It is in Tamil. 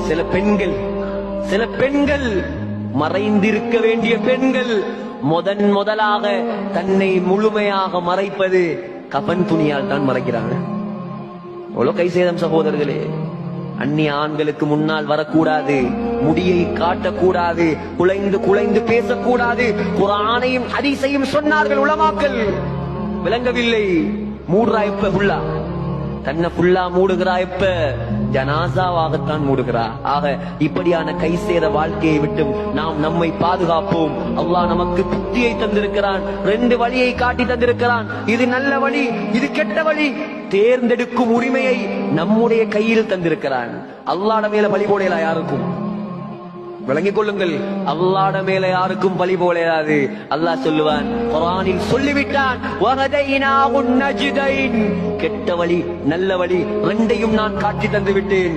சில பெண்கள் மறைந்திருக்க வேண்டிய பெண்கள் முதலாக தன்னை முழுமையாக மறைப்பது கபன் துணியால் தான் மறைக்கிறாங்க. எவ்வளவு கை சேதம் சகோதரர்களே. அந்நிய ஆண்களுக்கு முன்னால் வரக்கூடாது, முடியை காட்டக்கூடாது, குலைந்து பேசக்கூடாது. குர்ஆனையும் ஹதீஸையும் சொன்னார்கள் உலமாக்கள், விளங்கவில்லை. மூடுறாய்ப்ப ஃபுல்லா, தன்னை ஃபுல்லா மூடுகிறாய்ப்ப ஜனாசாவாகத்தான் மூடுகிறா. ஆக இப்படியான கை சேத வாழ்க்கையை விட்டும் நாம் நம்மை பாதுகாப்போம். அல்லாஹ் நமக்கு புத்தியை தந்திருக்கிறான், 2 வழியை காட்டி தந்திருக்கிறான். இது நல்ல வழி, இது கெட்ட வழி. தேர்ந்தெடுக்கும் உரிமையை நம்முடைய கையில் தந்திருக்கிறான். அல்லாஹ்ட மேல பழி போடலாம் யாருக்கும், விளங்கிக் கொள்ளுங்கள். அல்லாஹ்ட மேல யாருக்கும் பழி போடாது. அல்லாஹ் சொல்லுவான், குர்ஆனில் சொல்லிவிட்டான், வஹதைனாஹுன் நஜ்தைன், கெட்ட வழி நல்ல வழி 2யும் நான் காட்டி தந்து விட்டேன்.